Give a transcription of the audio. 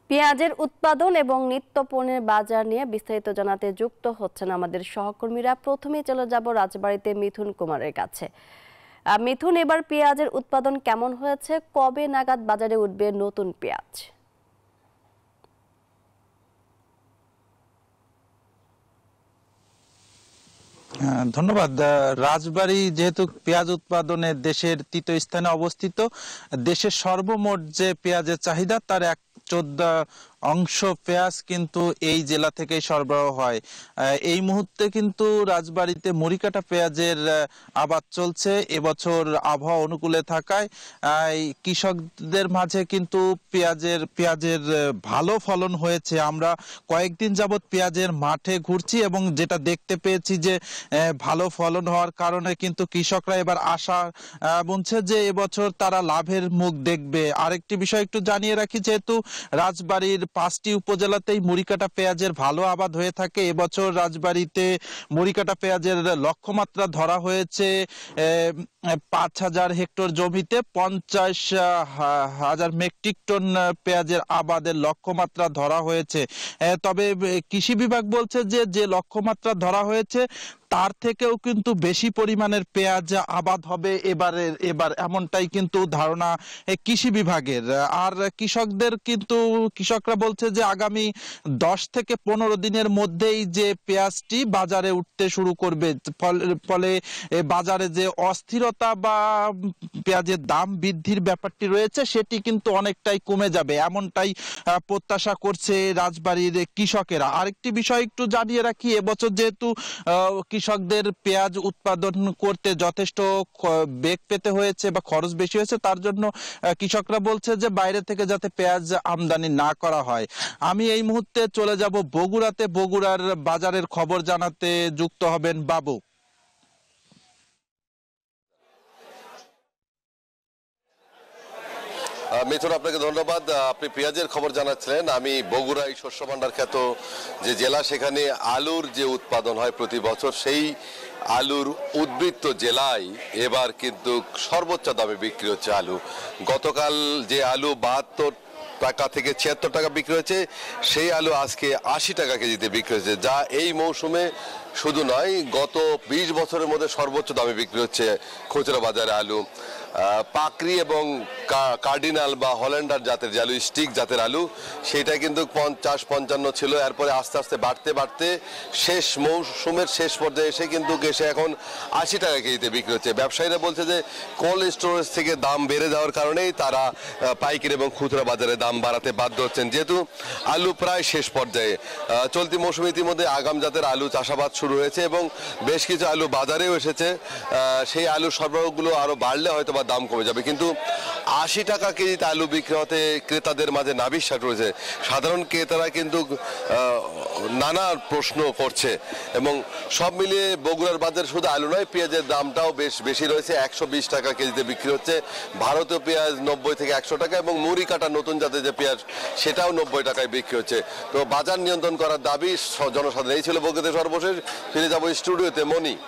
পেঁয়াজের উৎপাদন এবং নিত্যপণ্যের বাজার নিয়ে বিস্তারিত জানাতে যুক্ত হচ্ছেন আমাদের সহকর্মীরা। প্রথমেই চলে যাব রাজবাড়ীতে মিথুন কুমারের কাছে। মিথুন, এবার পেঁয়াজের উৎপাদন কেমন হয়েছে? কবে নাগাদ বাজারে উঠবে নতুন পেঁয়াজ? ধন্যবাদ। রাজবাড়ী যেহেতু পেঁয়াজ উৎপাদনে দেশের তৃতীয় স্থানে অবস্থিত, দেশের সর্বমোট যে পেঁয়াজের চাহিদা তার 1/14 পেঁয়াজ কিন্তু এই জেলা থেকেই সরবরাহ হয়। এই মুহূর্তে কিন্তু রাজবাড়ীতে মরিকাটা পেঁয়াজের আবাদ চলছে। এবছর আবহাওয়া অনুকূলে থাকায় কৃষকদের মাঝে কিন্তু পেঁয়াজের ভালো ফলন হয়েছে। আমরা কয়েকদিন যাবৎ পেঁয়াজের মাঠে ঘুরছি এবং যেটা দেখতে পেয়েছি যে ভালো ফলন হওয়ার কারণে কিন্তু কৃষকরা এবার আশা বুনছে যে এবছর তারা লাভের মুখ দেখবে। আরেকটি বিষয় একটু জানিয়ে রাখি, যেহেতু রাজবাড়ীর 5টি উপজেলাতেই মরিকাটা পেঁয়াজের ভালো আবাদ হয়ে থাকে, এবছর রাজবাড়ীতে মরিকাটা পেঁয়াজের লক্ষ্যমাত্রা ধরা হয়েছে 5,000 হেক্টর জমিতে 50,000 মেট্রিক টন পেঁয়াজের আবাদের লক্ষ্যমাত্রা ধরা হয়েছে। তবে কৃষি বিভাগ বলছে যে লক্ষ্যমাত্রা ধরা হয়েছে তার থেকেও কিন্তু বেশি পরিমাণের পেঁয়াজ আবাদ হবে এবার এমনটাই কিন্তু ধারণা কৃষি বিভাগের। আর কৃষকরা বলছে যে আগামী 10 থেকে 15 দিনের মধ্যেই যে পেঁয়াজটি বাজারে উঠতে শুরু করবে, ফলে বাজারে যে অস্থিরতা বা পেঁয়াজের দাম বৃদ্ধির ব্যাপারটি রয়েছে সেটি কিন্তু অনেকটাই কমে যাবে, এমনটাই প্রত্যাশা করছে রাজবাড়ীর কৃষকেরা। আরেকটি বিষয় একটু জানিয়ে রাখি, এবছর যেহেতু কৃষকদের পেঁয়াজ উৎপাদন করতে যথেষ্ট বেগ পেতে হয়েছে বা খরচ বেশি হয়েছে, তার জন্য কৃষকরা বলছে যে বাইরে থেকে যাতে পেঁয়াজ আমদানি না করা হয়। আমি এই মুহূর্তে চলে যাব বগুড়াতে। বগুড়ার বাজারের খবর জানাতে যুক্ত হবেন বাবু। মিথুন, আপনাকে ধন্যবাদ। আপনি পেঁয়াজের খবর জানাচ্ছিলেন। আমি বগুড়ায় শস্য ভান্ডার খ্যাত যে জেলা, সেখানে আলুর যে উৎপাদন হয় প্রতি বছর, সেই আলুর উদ্বৃত্ত জেলায় এবার কিন্তু সর্বোচ্চ দামে বিক্রি হচ্ছে আলু। গতকাল যে আলু 72 টাকা থেকে 76 টাকা বিক্রি হয়েছে, সেই আলু আজকে 80 টাকা কেজিতে বিক্রি হয়েছে, যা এই মৌসুমে শুধু নয়, গত 20 বছরের মধ্যে সর্বোচ্চ দামে বিক্রি হচ্ছে খুচরা বাজারে আলু। পাকড়ি এবং কার্ডিনাল বা হল্যান্ডার জাতের যে আলু, স্টিক জাতের আলু, সেটা কিন্তু 50-55 ছিল। এরপরে আস্তে আস্তে বাড়তে বাড়তে শেষ মৌসুমের শেষ পর্যায়ে এসে কিন্তু এখন 80 টাকা কেজিতে বিক্রি হচ্ছে। ব্যবসায়ীরা বলছে যে কোল্ড স্টোরেজ থেকে দাম বেড়ে যাওয়ার কারণেই তারা পাইকারি এবং খুচরা বাজারে দাম বাড়াতে বাধ্য হচ্ছেন, যেহেতু আলু প্রায় শেষ পর্যায়ে। চলতি মৌসুমে ইতিমধ্যে আগাম জাতের আলু চাষাবাদ শুরু হয়েছে এবং বেশ কিছু আলু বাজারেও এসেছে। সেই আলু সরবরাহগুলো আরো বাড়লে হয়তো বা দাম কমে যাবে, কিন্তু 80 টাকা কেজিতে আলু বিক্রি হতে ক্রেতাদের মাঝে নাভিশ্বাস রয়েছে। সাধারণ ক্রেতারা কিন্তু নানা প্রশ্ন করছে এবং সব মিলিয়ে বগুড়ার বাজারে শুধু আলু নয়, পেঁয়াজের দামটাও বেশ বেশি রয়েছে। 120 টাকা কেজিতে বিক্রি হচ্ছে। ভারতীয় পেঁয়াজ 90 থেকে 100 টাকা এবং মুড়ি কাটা নতুন জাতের যে পেঁয়াজ, সেটাও 90 টাকায় বিক্রি হচ্ছে। তো বাজার নিয়ন্ত্রণ করার দাবি জনসাধারণ। এই ছিল বগুড়াতে সর্বশেষ। ফিরে যাবো স্টুডিওতে। মনি।